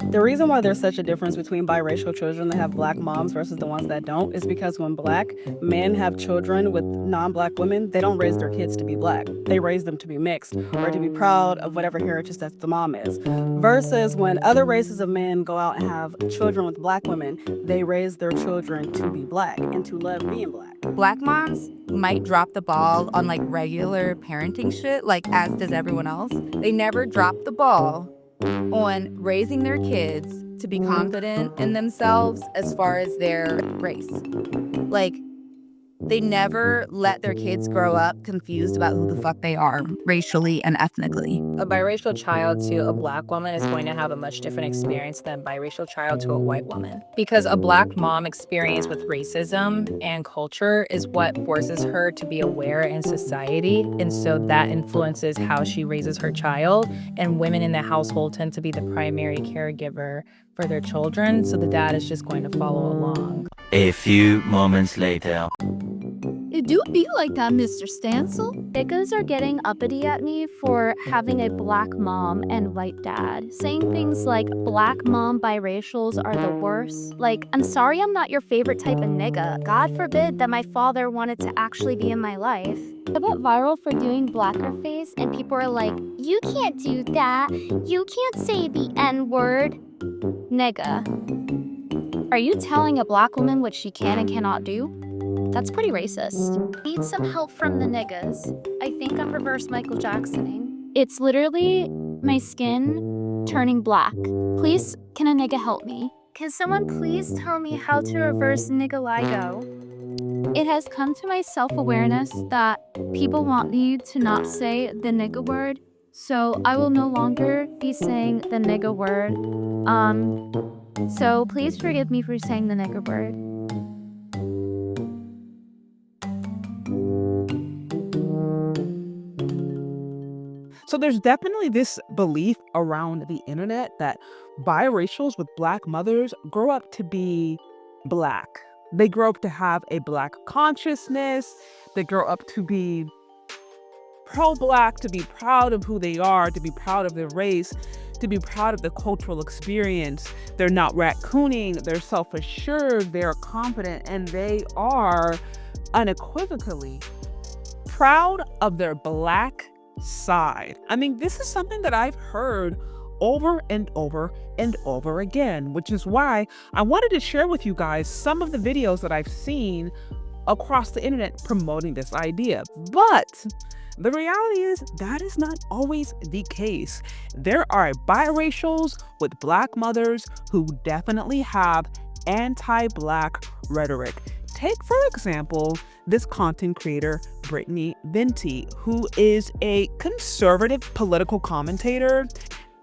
The reason why there's such a difference between biracial children that have black moms versus the ones that don't is because when black men have children with non-black women, they don't raise their kids to be black. They raise them to be mixed or to be proud of whatever heritage that the mom is. Versus when other races of men go out and have children with black women, they raise their children to be black and to love being black. Black moms might drop the ball on like regular parenting shit, like as does everyone else. They never drop the ball on raising their kids to be confident in themselves as far as their race. Like, they never let their kids grow up confused about who the fuck they are racially and ethnically. A biracial child to a black woman is going to have a much different experience than a biracial child to a white woman. Because a black mom experience with racism and culture is what forces her to be aware in society. And so that influences how she raises her child. And women in the household tend to be the primary caregiver for their children. So the dad is just going to follow along. A few moments later. It do be like that, Mr. Stancil. Niggas are getting uppity at me for having a black mom and white dad, saying things like black mom biracials are the worst. Like, I'm sorry I'm not your favorite type of nigga. God forbid that my father wanted to actually be in my life. I went viral for doing blackface, and people are like, you can't do that. You can't say the N-word. Nigga. Are you telling a black woman what she can and cannot do? That's pretty racist. Need some help from the niggas. I think I'm reverse Michael Jacksoning. It's literally my skin turning black. Please, can a nigga help me? Can someone please tell me how to reverse nigga-ligo? It has come to my self-awareness that people want me to not say the nigga word, so I will no longer be saying the nigga word. So please forgive me for saying the nigga word. So there's definitely this belief around the internet that biracials with black mothers grow up to be black. They grow up to have a black consciousness. They grow up to be pro-black, to be proud of who they are, to be proud of their race, to be proud of the cultural experience. They're not raccooning, they're self-assured, they're confident, and they are unequivocally proud of their black side. I mean, this is something that I've heard over and over and over again, which is why I wanted to share with you guys some of the videos that I've seen across the internet promoting this idea. But the reality is that is not always the case. There are biracials with black mothers who definitely have anti-black rhetoric. Take, for example, this content creator, Brittney Venti, who is a conservative political commentator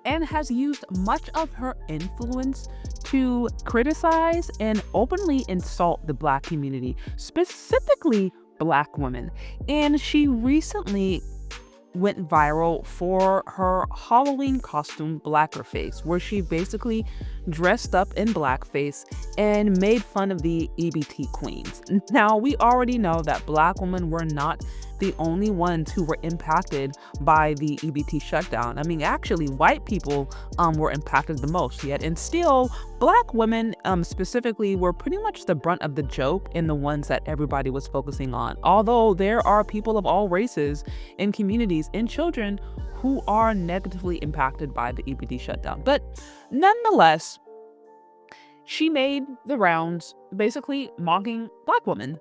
and has used much of her influence to criticize and openly insult the black community, specifically black women. And she recently went viral for her Halloween costume Blackface, where she basically dressed up in blackface and made fun of the EBT queens. Now, we already know that black women were not the only ones who were impacted by the EBT shutdown. I mean, actually, white people were impacted the most yet. And still, black women specifically were pretty much the brunt of the joke and the ones that everybody was focusing on. Although there are people of all races and communities and children who are negatively impacted by the EBT shutdown. But nonetheless, she made the rounds basically mocking black women.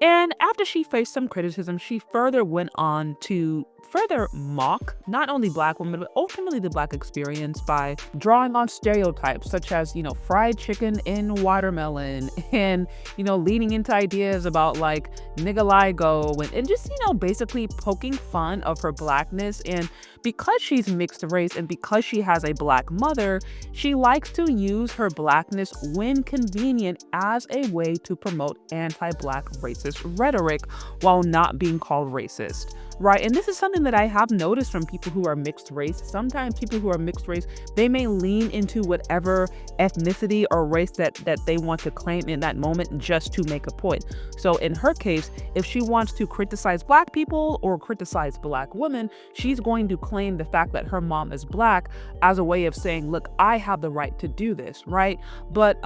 And after she faced some criticism, she further went on to further mock not only black women, but ultimately the black experience by drawing on stereotypes such as, fried chicken in watermelon and, leading into ideas about like nigga-ligo and just, basically poking fun of her blackness. And because she's mixed race and because she has a black mother, she likes to use her blackness when convenient as a way to promote anti-black racism. racist rhetoric while not being called racist, right? And this is something that I have noticed from people who are mixed race. Sometimes people who are mixed race, they may lean into whatever ethnicity or race that they want to claim in that moment just to make a point. So in her case, if she wants to criticize Black people or criticize Black women, she's going to claim the fact that her mom is Black as a way of saying, look, I have the right to do this, right? But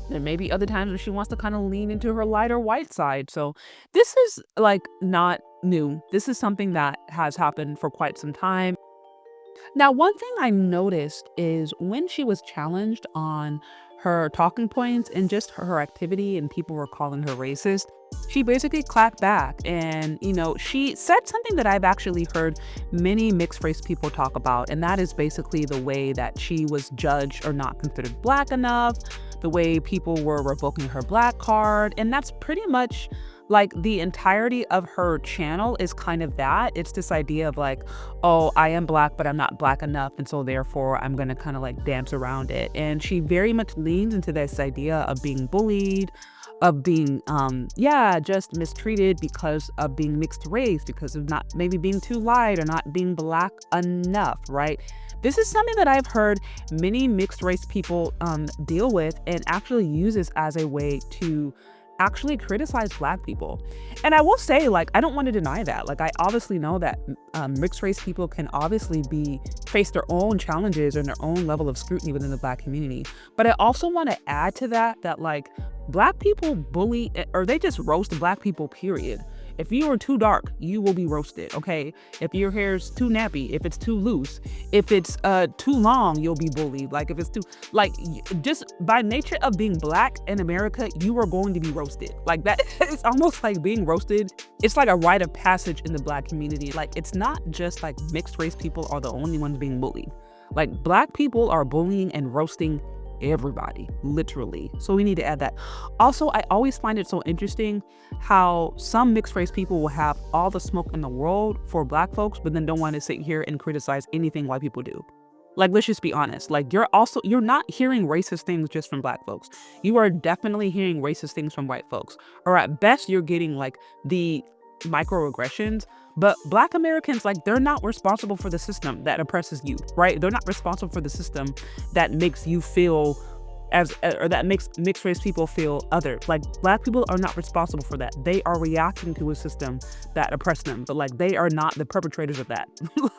there may be other times where she wants to kind of lean into her lighter white side. So this is like not new. This is something that has happened for quite some time. Now, one thing I noticed is when she was challenged on her talking points and just her activity and people were calling her racist, she basically clapped back. And, you know, she said something that I've actually heard many mixed race people talk about. And that is basically the way that she was judged or not considered Black enough, the way people were revoking her Black card. And that's pretty much like the entirety of her channel is kind of that. It's this idea of like, oh, I am Black, but I'm not Black enough. And so therefore I'm going to kind of like dance around it. And she very much leans into this idea of being bullied, of being, just mistreated because of being mixed race, because of not maybe being too light or not being Black enough, right? This is something that I've heard many mixed race people deal with and actually uses as a way to actually criticize Black people. And I will say, like, I don't want to deny that. Like, I obviously know that mixed race people can obviously face their own challenges and their own level of scrutiny within the Black community. But I also want to add to that like Black people bully, or they just roast Black people, period. If you are too dark, you will be roasted, okay? If your hair's too nappy, if it's too loose, if it's too long, you'll be bullied. Like if it's too, like just by nature of being Black in America, you are going to be roasted. Like that, it's almost like being roasted. It's like a rite of passage in the Black community. Like it's not just like mixed race people are the only ones being bullied. Like Black people are bullying and roasting everybody, literally. So we need to add that. Also, I always find it so interesting how some mixed race people will have all the smoke in the world for Black folks, but then don't want to sit here and criticize anything white people do. Like, let's just be honest. Like, you're not hearing racist things just from Black folks. You are definitely hearing racist things from white folks. Or at best, you're getting like the microaggressions. But Black Americans, like, they're not responsible for the system that oppresses you, right? They're not responsible for the system that makes you feel or that makes mixed race people feel other. Like Black people are not responsible for that. They are reacting to a system that oppressed them, but like they are not the perpetrators of that.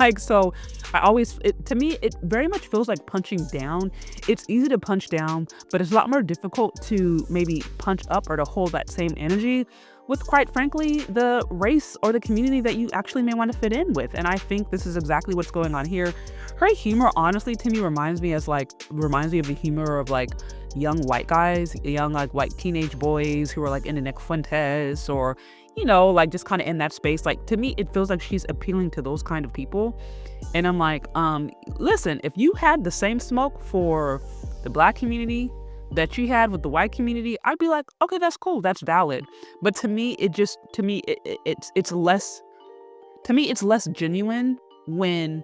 Like, so to me, it very much feels like punching down. It's easy to punch down, but it's a lot more difficult to maybe punch up or to hold that same energy with, quite frankly, the race or the community that you actually may want to fit in with. And I think this is exactly what's going on here. Her humor, honestly, to me reminds me of the humor of like young white guys, young like white teenage boys who are like into Nick Fuentes or, you know, like just kind of in that space. Like, to me, it feels like she's appealing to those kind of people. And I'm like, listen, if you had the same smoke for the Black community that she had with the white community, I'd be like, okay, that's cool, that's valid. But to me, it's less genuine when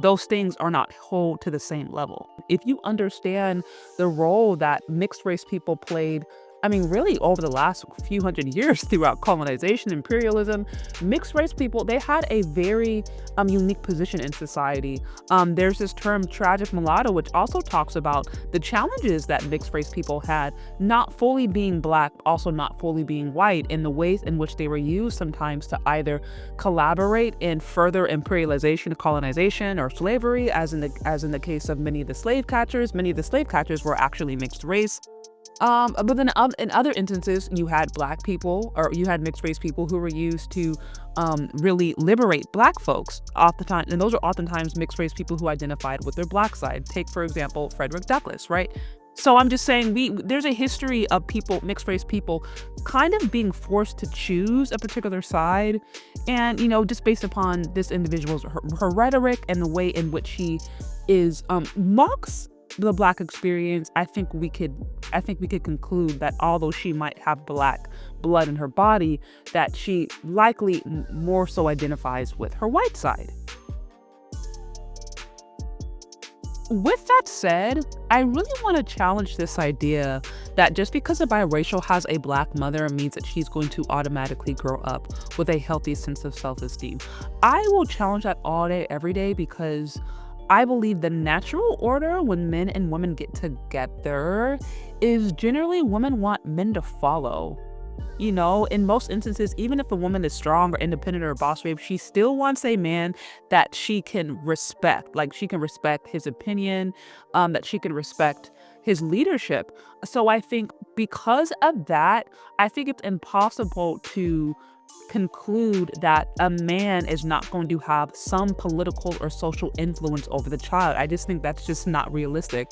those things are not held to the same level. If you understand the role that mixed race people played, I mean, really over the last few hundred years throughout colonization, imperialism, mixed race people, they had a very unique position in society. There's this term tragic mulatto, which also talks about the challenges that mixed race people had, not fully being Black, also not fully being white, and the ways in which they were used sometimes to either collaborate in further imperialization, colonization, or slavery, as in the case of many of the slave catchers. Many of the slave catchers were actually mixed race. But then in other instances, you had Black people, or you had mixed race people who were used to really liberate Black folks oftentimes. And those are oftentimes mixed race people who identified with their Black side. Take, for example, Frederick Douglass, right? So I'm just saying there's a history of people, mixed race people, kind of being forced to choose a particular side. And, you know, just based upon this individual's, her rhetoric and the way in which she is mocks the Black experience, I think we could conclude that although she might have Black blood in her body, that she likely more so identifies with her white side. with that said, I really want to challenge this idea that just because a biracial has a Black mother means that she's going to automatically grow up with a healthy sense of self-esteem. I will challenge that all day, every day, because I believe the natural order when men and women get together is generally women want men to follow. You know, in most instances, even if a woman is strong or independent or a boss babe, she still wants a man that she can respect. Like, she can respect his opinion, that she can respect his leadership. So I think because of that, I think it's impossible to conclude that a man is not going to have some political or social influence over the child. I just think that's just not realistic.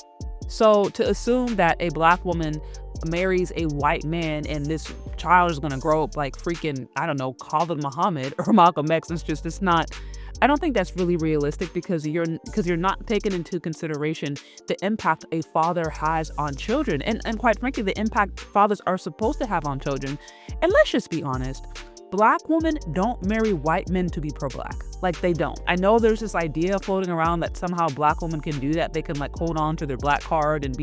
So to assume that a Black woman marries a white man and this child is going to grow up like freaking, I don't know, Khalid Muhammad or Malcolm X, it's not, I don't think that's really realistic, because you're not taking into consideration the impact a father has on children, and quite frankly, the impact fathers are supposed to have on children. And let's just be honest, Black women don't marry white men to be pro-Black. Like, they don't. I know there's this idea floating around that somehow Black women can do that. They can like hold on to their Black card and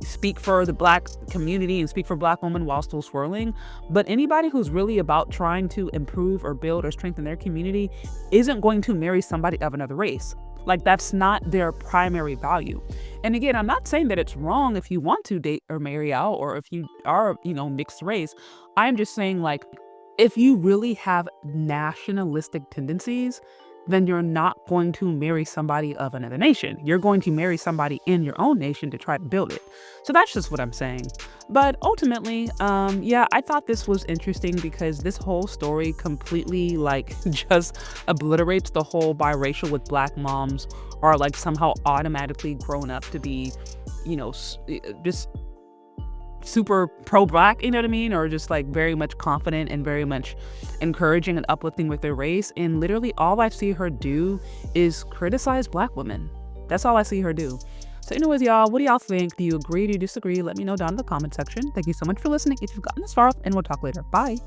speak for the Black community and speak for Black women while still swirling. But anybody who's really about trying to improve or build or strengthen their community isn't going to marry somebody of another race. Like, that's not their primary value. And again, I'm not saying that it's wrong if you want to date or marry out, or if you are, mixed race. I'm just saying, like, if you really have nationalistic tendencies, then you're not going to marry somebody of another nation. You're going to marry somebody in your own nation to try to build it. So that's just what I'm saying. But ultimately, yeah, I thought this was interesting because this whole story completely like just obliterates the whole biracial with Black moms are like somehow automatically grown up to be, just super pro-Black, you know what I mean? Or just like very much confident and very much encouraging and uplifting with their race. And literally all I see her do is criticize Black women. That's all I see her do. So anyways, y'all, what do y'all think? Do you agree? Do you disagree? Let me know down in the comment section. Thank you so much for listening if you've gotten this far, and we'll talk later. Bye.